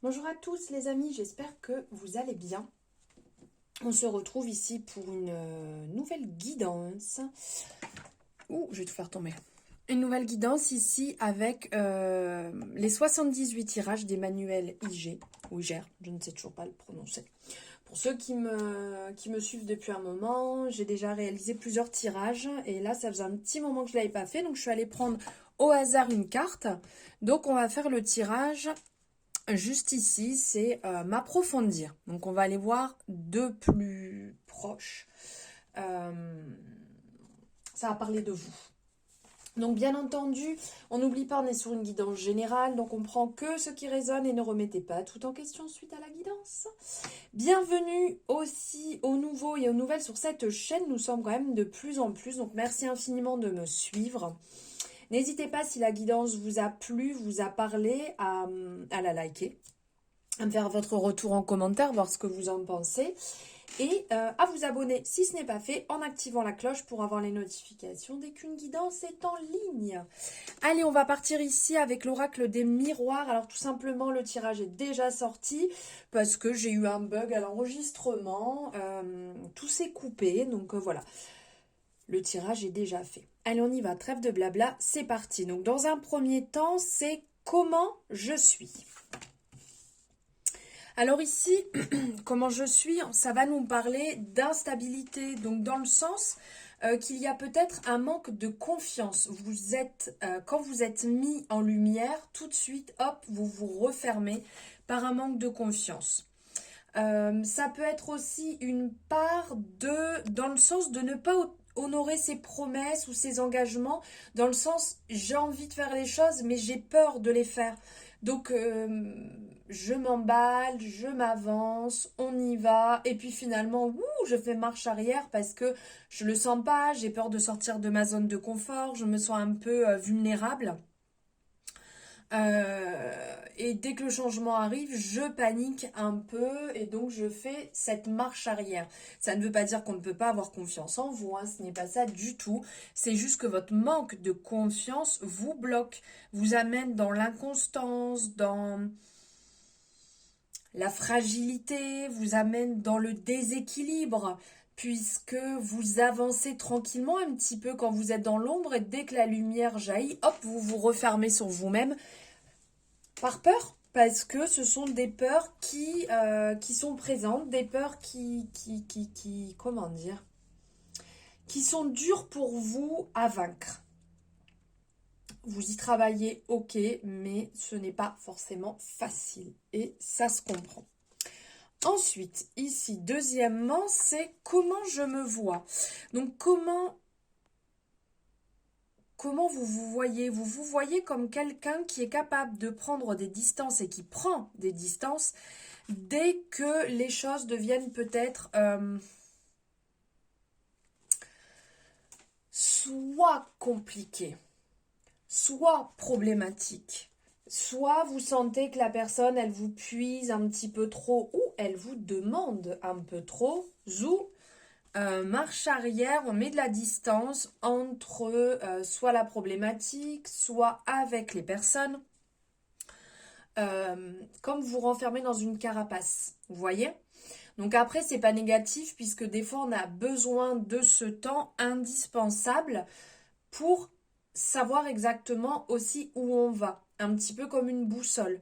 Bonjour à tous les amis, j'espère que vous allez bien. On se retrouve ici pour une nouvelle guidance. Ouh, je vais tout faire tomber. Une nouvelle guidance ici avec les 78 tirages des manuels IG, ou IGR, je ne sais toujours pas le prononcer. Pour ceux qui me suivent depuis un moment, j'ai déjà réalisé plusieurs tirages et là ça faisait un petit moment que je ne l'avais pas fait, donc je suis allée prendre au hasard une carte. Donc on va faire le tirage. Juste ici, c'est m'approfondir. Donc, on va aller voir de plus proche. Euh, Ça va parler de vous. Donc, bien entendu, on n'oublie pas, on est sur une guidance générale. Donc, on prend que ce qui résonne et ne remettez pas tout en question suite à la guidance. Bienvenue aussi aux nouveaux et aux nouvelles sur cette chaîne. Nous sommes quand même de plus en plus. Donc, merci infiniment de me suivre. N'hésitez pas, si la guidance vous a plu, vous a parlé, à la liker, à me faire votre retour en commentaire, voir ce que vous en pensez, et à vous abonner si ce n'est pas fait en activant la cloche pour avoir les notifications dès qu'une guidance est en ligne. Allez, on va partir ici avec l'oracle des miroirs. Alors tout simplement, le tirage est déjà sorti parce que j'ai eu un bug à l'enregistrement, tout s'est coupé, donc voilà. Le tirage est déjà fait. Allez, on y va, trêve de blabla, c'est parti. Donc dans un premier temps, c'est comment je suis. Alors ici, comment je suis, ça va nous parler d'instabilité, donc dans le sens qu'il y a peut-être un manque de confiance. Quand vous êtes mis en lumière, tout de suite, hop, vous vous refermez par un manque de confiance. Ça peut être aussi une part dans le sens de ne pas honorer ses promesses ou ses engagements, dans le sens j'ai envie de faire les choses mais j'ai peur de les faire. Donc je m'emballe, je m'avance, on y va et puis finalement je fais marche arrière parce que je le sens pas, j'ai peur de sortir de ma zone de confort, je me sens un peu vulnérable. Et dès que le changement arrive, je panique un peu et donc je fais cette marche arrière. Ça ne veut pas dire qu'on ne peut pas avoir confiance en vous, hein, ce n'est pas ça du tout. C'est juste que votre manque de confiance vous bloque, vous amène dans l'inconstance, dans la fragilité, vous amène dans le déséquilibre, puisque vous avancez tranquillement un petit peu quand vous êtes dans l'ombre et dès que la lumière jaillit, hop, vous vous refermez sur vous-même. Par peur, parce que ce sont des peurs qui sont présentes, des peurs comment dire, qui sont dures pour vous à vaincre. Vous y travaillez, ok, mais ce n'est pas forcément facile et ça se comprend. Ensuite, ici, deuxièmement, c'est comment je me vois. Donc, comment vous vous voyez? Vous vous voyez comme quelqu'un qui est capable de prendre des distances et qui prend des distances dès que les choses deviennent peut-être soit compliquées, soit problématiques, soit vous sentez que la personne, elle vous puise un petit peu trop ou elle vous demande un peu trop, marche arrière, on met de la distance entre soit la problématique, soit avec les personnes. Comme vous renfermez dans une carapace, vous voyez? Donc après, c'est pas négatif puisque des fois, on a besoin de ce temps indispensable pour savoir exactement aussi où on va. Un petit peu comme une boussole.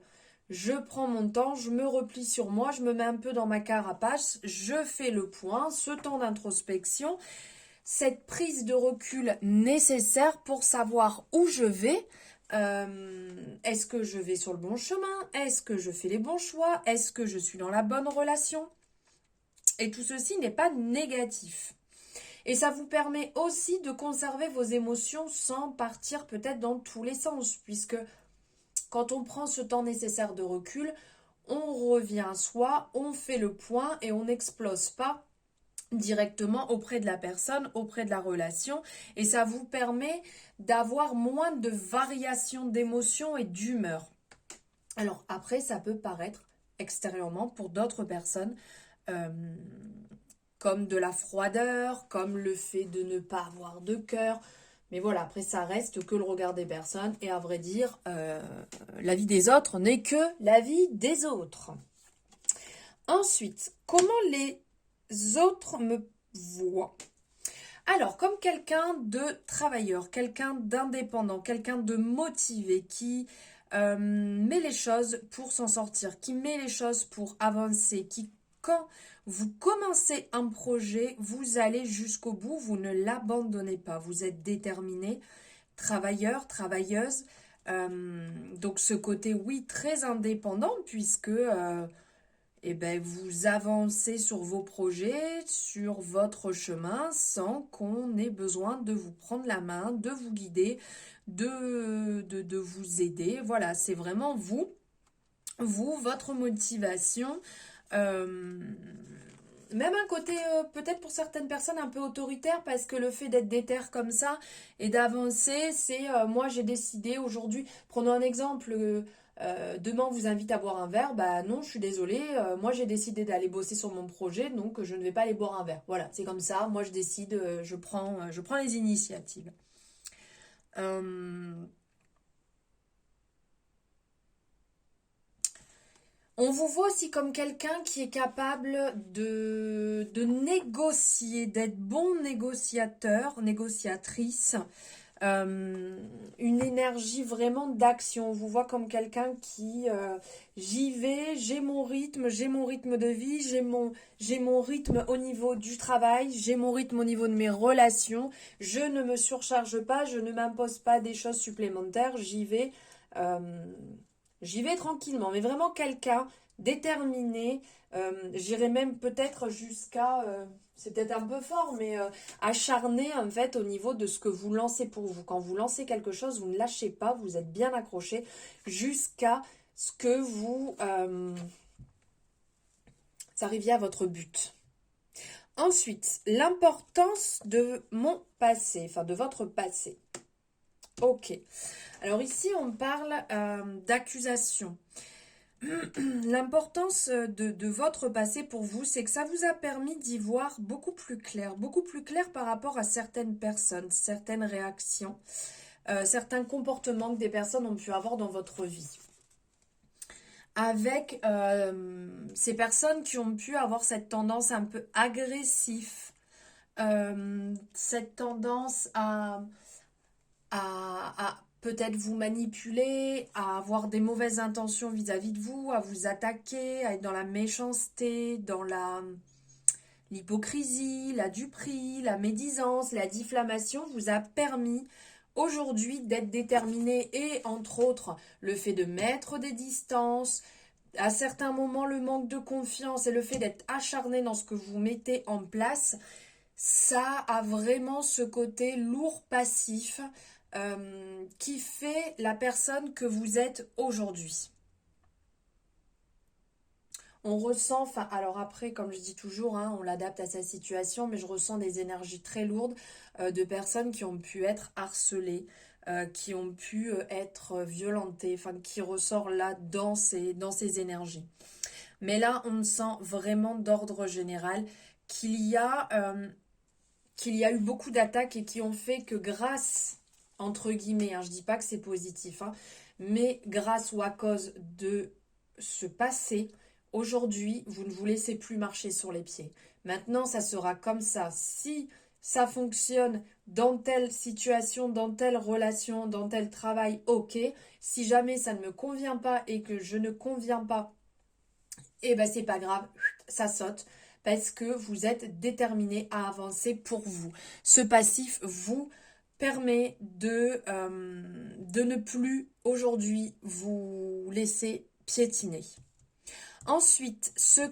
Je prends mon temps, je me replie sur moi, je me mets un peu dans ma carapace, je fais le point, ce temps d'introspection, cette prise de recul nécessaire pour savoir où je vais. Est-ce que je vais sur le bon chemin? Est-ce que je fais les bons choix? Est-ce que je suis dans la bonne relation? Et tout ceci n'est pas négatif. Et ça vous permet aussi de conserver vos émotions sans partir peut-être dans tous les sens, puisque quand on prend ce temps nécessaire de recul, on revient à soi, on fait le point et on n'explose pas directement auprès de la personne, auprès de la relation. Et ça vous permet d'avoir moins de variations d'émotions et d'humeur. Alors après, ça peut paraître extérieurement pour d'autres personnes euh, comme de la froideur, comme le fait de ne pas avoir de cœur. Mais voilà, après ça reste que le regard des personnes. Et à vrai dire, la vie des autres n'est que la vie des autres. Ensuite, comment les autres me voient? Alors, comme quelqu'un de travailleur, quelqu'un d'indépendant, quelqu'un de motivé, qui met les choses pour s'en sortir, qui met les choses pour avancer, qui, quand vous commencez un projet, vous allez jusqu'au bout, vous ne l'abandonnez pas, vous êtes déterminé, travailleur, travailleuse. Donc ce côté, oui, très indépendant, puisque eh ben, vous avancez sur vos projets, sur votre chemin, sans qu'on ait besoin de vous prendre la main, de vous guider, de vous aider. Voilà, c'est vraiment vous, votre motivation. Euh, Même un côté, peut-être pour certaines personnes, un peu autoritaire, parce que le fait d'être déter comme ça et d'avancer, c'est moi j'ai décidé aujourd'hui, prenons un exemple, demain on vous invite à boire un verre, bah non, je suis désolée, moi j'ai décidé d'aller bosser sur mon projet, donc je ne vais pas aller boire un verre. Voilà, c'est comme ça, moi je décide, je prends les initiatives. Euh, On vous voit aussi comme quelqu'un qui est capable de négocier, d'être bon négociateur, négociatrice, euh, une énergie vraiment d'action. On vous voit comme quelqu'un qui, j'y vais, j'ai mon rythme de vie, j'ai mon rythme au niveau du travail, j'ai mon rythme au niveau de mes relations. Je ne me surcharge pas, je ne m'impose pas des choses supplémentaires, euh, j'y vais tranquillement. Mais vraiment quelqu'un déterminé, j'irais même peut-être jusqu'à... c'est peut-être un peu fort, mais acharné en fait au niveau de ce que vous lancez pour vous. Quand vous lancez quelque chose, vous ne lâchez pas, vous êtes bien accroché jusqu'à ce que vous arriviez à votre but. Ensuite, l'importance de mon passé, enfin de votre passé. Ok. Alors ici, on parle d'accusation. L'importance de votre passé pour vous, c'est que ça vous a permis d'y voir beaucoup plus clair par rapport à certaines personnes, certaines réactions, certains comportements que des personnes ont pu avoir dans votre vie. Avec ces personnes qui ont pu avoir cette tendance un peu agressive, cette tendance à peut-être vous manipuler, à avoir des mauvaises intentions vis-à-vis de vous, à vous attaquer, à être dans la méchanceté, dans l'hypocrisie, la duperie, la médisance, la diffamation, vous a permis aujourd'hui d'être déterminé et entre autres le fait de mettre des distances, à certains moments le manque de confiance et le fait d'être acharné dans ce que vous mettez en place, ça a vraiment ce côté lourd passif qui fait la personne que vous êtes aujourd'hui. On ressent, enfin, alors après, comme je dis toujours, hein, on l'adapte à sa situation, mais je ressens des énergies très lourdes de personnes qui ont pu être harcelées, qui ont pu être violentées, enfin, qui ressort là dans ces énergies. Mais là, on sent vraiment d'ordre général qu'il y a, qu'il y a eu beaucoup d'attaques et qui ont fait que grâce, entre guillemets, hein, je dis pas que c'est positif, hein, mais grâce ou à cause de ce passé, aujourd'hui, vous ne vous laissez plus marcher sur les pieds. Maintenant, ça sera comme ça. Si ça fonctionne dans telle situation, dans telle relation, dans tel travail, ok. Si jamais ça ne me convient pas et que je ne conviens pas, eh ben c'est pas grave, ça saute parce que vous êtes déterminé à avancer pour vous. Ce passif vous permet de ne plus aujourd'hui vous laisser piétiner. Ensuite, ce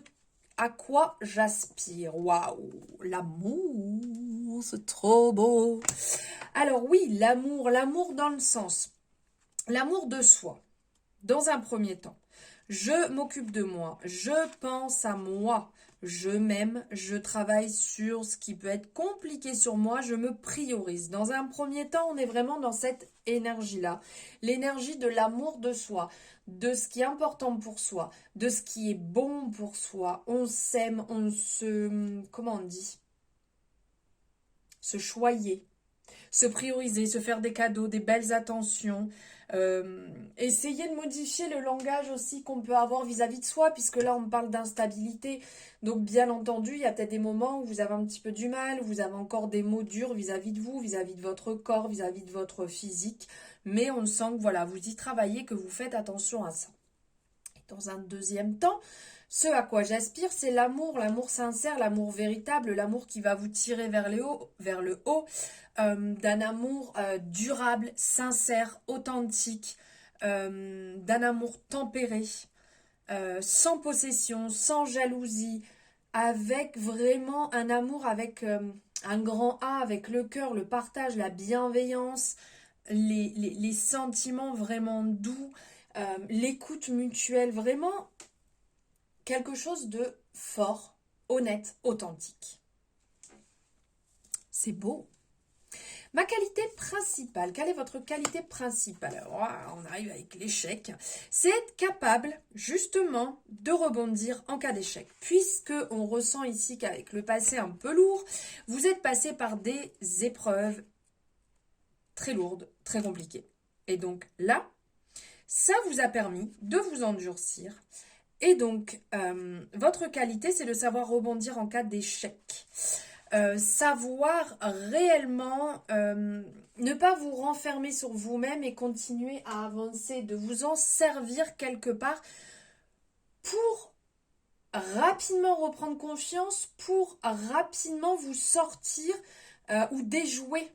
à quoi j'aspire. Waouh, l'amour, c'est trop beau. Alors oui, l'amour dans le sens, l'amour de soi, dans un premier temps. Je m'occupe de moi, je pense à moi, je m'aime, je travaille sur ce qui peut être compliqué sur moi, je me priorise. Dans un premier temps, on est vraiment dans cette énergie-là, l'énergie de l'amour de soi, de ce qui est important pour soi, de ce qui est bon pour soi. On s'aime, comment on dit? Se choyer, se prioriser, se faire des cadeaux, des belles attentions. Essayer de modifier le langage aussi qu'on peut avoir vis-à-vis de soi, puisque là on parle d'instabilité. Donc bien entendu, il y a peut-être des moments où vous avez un petit peu du mal, où vous avez encore des mots durs vis-à-vis de vous, vis-à-vis de votre corps, vis-à-vis de votre physique. Mais on sent que voilà, vous y travaillez, que vous faites attention à ça. Et dans un deuxième temps, ce à quoi j'aspire, c'est l'amour sincère, l'amour véritable, l'amour qui va vous tirer vers le haut, d'un amour durable, sincère, authentique, d'un amour tempéré, sans possession, sans jalousie, avec vraiment un amour avec un grand A, avec le cœur, le partage, la bienveillance, les sentiments vraiment doux, l'écoute mutuelle, vraiment quelque chose de fort, honnête, authentique. C'est beau. Ma qualité principale, quelle est votre qualité principale? Alors, on arrive avec l'échec. C'est être capable, justement, de rebondir en cas d'échec. Puisque on ressent ici qu'avec le passé un peu lourd, vous êtes passé par des épreuves très lourdes, très compliquées. Et donc là, ça vous a permis de vous endurcir. Et donc, votre qualité, c'est de savoir rebondir en cas d'échec. Savoir réellement ne pas vous renfermer sur vous-même et continuer à avancer, de vous en servir quelque part pour rapidement reprendre confiance, pour rapidement vous sortir ou déjouer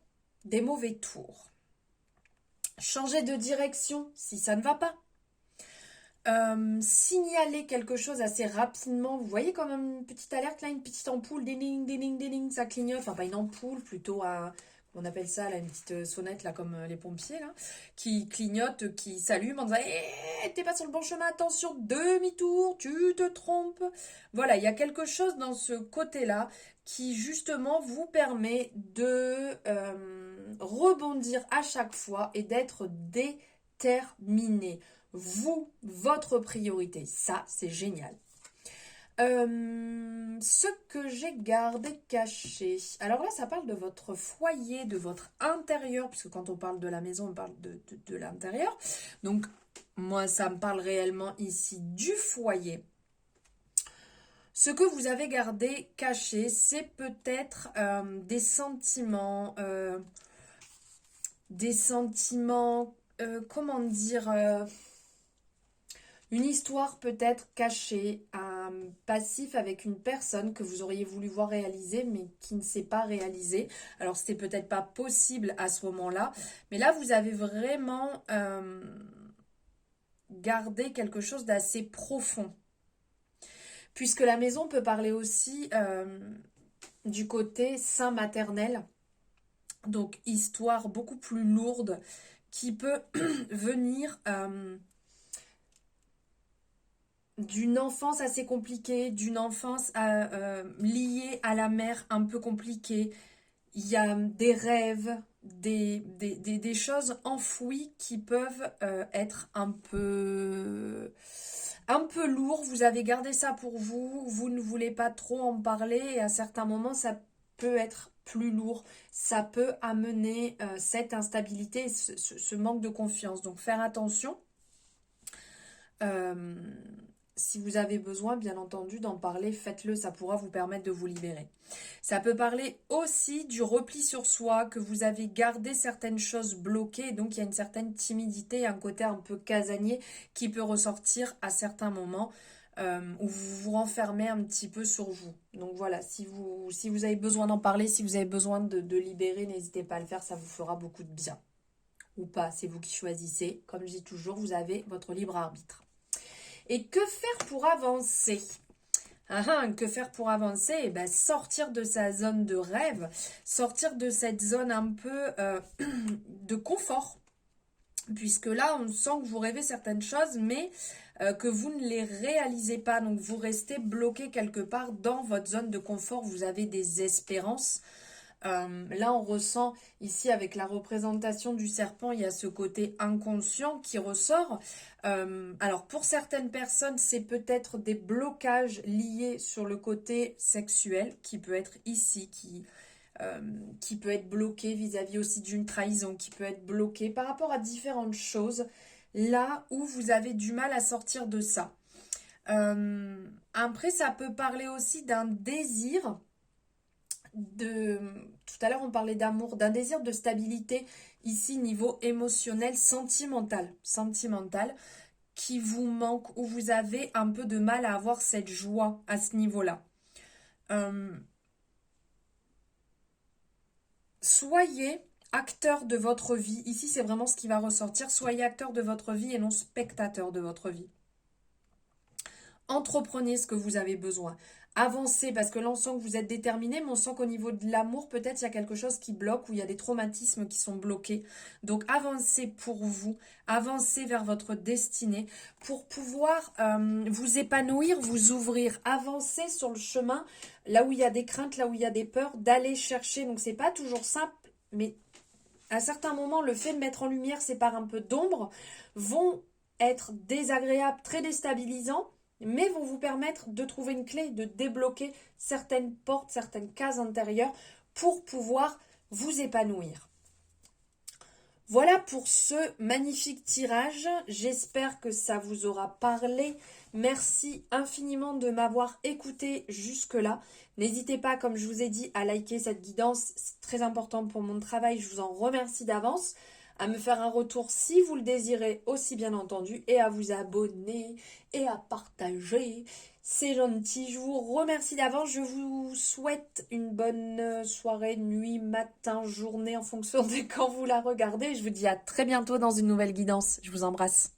des mauvais tours. Changer de direction si ça ne va pas. Signaler quelque chose assez rapidement. Vous voyez comme une petite alerte là, une petite ampoule, ding, ding, ding, ça clignote. Enfin, pas une ampoule, plutôt on appelle ça là, une petite sonnette là, comme les pompiers là, qui clignote, qui s'allume en disant t'es pas sur le bon chemin, attention, demi-tour, tu te trompes. Voilà, il y a quelque chose dans ce côté-là qui justement vous permet de rebondir à chaque fois et d'être déterminé. Vous, votre priorité, ça c'est génial. Ce que j'ai gardé caché. Alors là, ça parle de votre foyer, de votre intérieur, puisque quand on parle de la maison, on parle de l'intérieur. Donc, moi, ça me parle réellement ici du foyer. Ce que vous avez gardé caché, c'est peut-être des sentiments, comment dire, une histoire peut-être cachée, un passif avec une personne que vous auriez voulu voir réaliser mais qui ne s'est pas réalisé. Alors c'était peut-être pas possible à ce moment-là, mais là vous avez vraiment gardé quelque chose d'assez profond. Puisque la maison peut parler aussi du côté sein maternel, donc histoire beaucoup plus lourde qui peut venir d'une enfance assez compliquée, d'une enfance liée à la mère un peu compliquée. Il y a des rêves, des choses enfouies qui peuvent être un peu lourds. Vous avez gardé ça pour vous, vous ne voulez pas trop en parler et à certains moments ça peut être plus lourd. Ça peut amener cette instabilité, ce manque de confiance. Donc faire attention. Si vous avez besoin, bien entendu, d'en parler, faites-le, ça pourra vous permettre de vous libérer. Ça peut parler aussi du repli sur soi, que vous avez gardé certaines choses bloquées, donc il y a une certaine timidité, un côté un peu casanier qui peut ressortir à certains moments où vous vous renfermez un petit peu sur vous. Donc voilà, si vous avez besoin d'en parler, si vous avez besoin de libérer, n'hésitez pas à le faire, ça vous fera beaucoup de bien. Ou pas, c'est vous qui choisissez. Comme je dis toujours, vous avez votre libre arbitre. Et que faire pour avancer? Que faire pour avancer? Eh ben, sortir de sa zone de rêve, sortir de cette zone un peu de confort. Puisque là, on sent que vous rêvez certaines choses, mais que vous ne les réalisez pas. Donc, vous restez bloqué quelque part dans votre zone de confort. Vous avez des espérances. Là, on ressent ici avec la représentation du serpent, il y a ce côté inconscient qui ressort. Alors, pour certaines personnes, c'est peut-être des blocages liés sur le côté sexuel qui peut être ici, qui qui peut être bloqué vis-à-vis aussi d'une trahison, qui peut être bloqué par rapport à différentes choses, là où vous avez du mal à sortir de ça. Après, ça peut parler aussi d'un désir tout à l'heure on parlait d'amour, d'un désir de stabilité, ici niveau émotionnel, sentimental, qui vous manque, où vous avez un peu de mal à avoir cette joie à ce niveau-là. Soyez acteur de votre vie. Ici, c'est vraiment ce qui va ressortir. Soyez acteur de votre vie et non spectateur de votre vie. Entreprenez ce que vous avez besoin. Avancez, parce que là, on sent que vous êtes déterminé, mais on sent qu'au niveau de l'amour, peut-être il y a quelque chose qui bloque ou il y a des traumatismes qui sont bloqués. Donc, avancez pour vous, avancez vers votre destinée pour pouvoir vous épanouir, vous ouvrir, avancer sur le chemin, là où il y a des craintes, là où il y a des peurs, d'aller chercher. Donc, c'est pas toujours simple, mais à certains moments, le fait de mettre en lumière ces parts un peu d'ombre vont être désagréables, très déstabilisants, mais vont vous permettre de trouver une clé, de débloquer certaines portes, certaines cases intérieures pour pouvoir vous épanouir. Voilà pour ce magnifique tirage. J'espère que ça vous aura parlé. Merci infiniment de m'avoir écouté jusque-là. N'hésitez pas, comme je vous ai dit, à liker cette guidance. C'est très important pour mon travail. Je vous en remercie d'avance. À me faire un retour si vous le désirez aussi, bien entendu, et à vous abonner et à partager. C'est gentil, je vous remercie d'avance. Je vous souhaite une bonne soirée, nuit, matin, journée en fonction de quand vous la regardez. Je vous dis à très bientôt dans une nouvelle guidance. Je vous embrasse.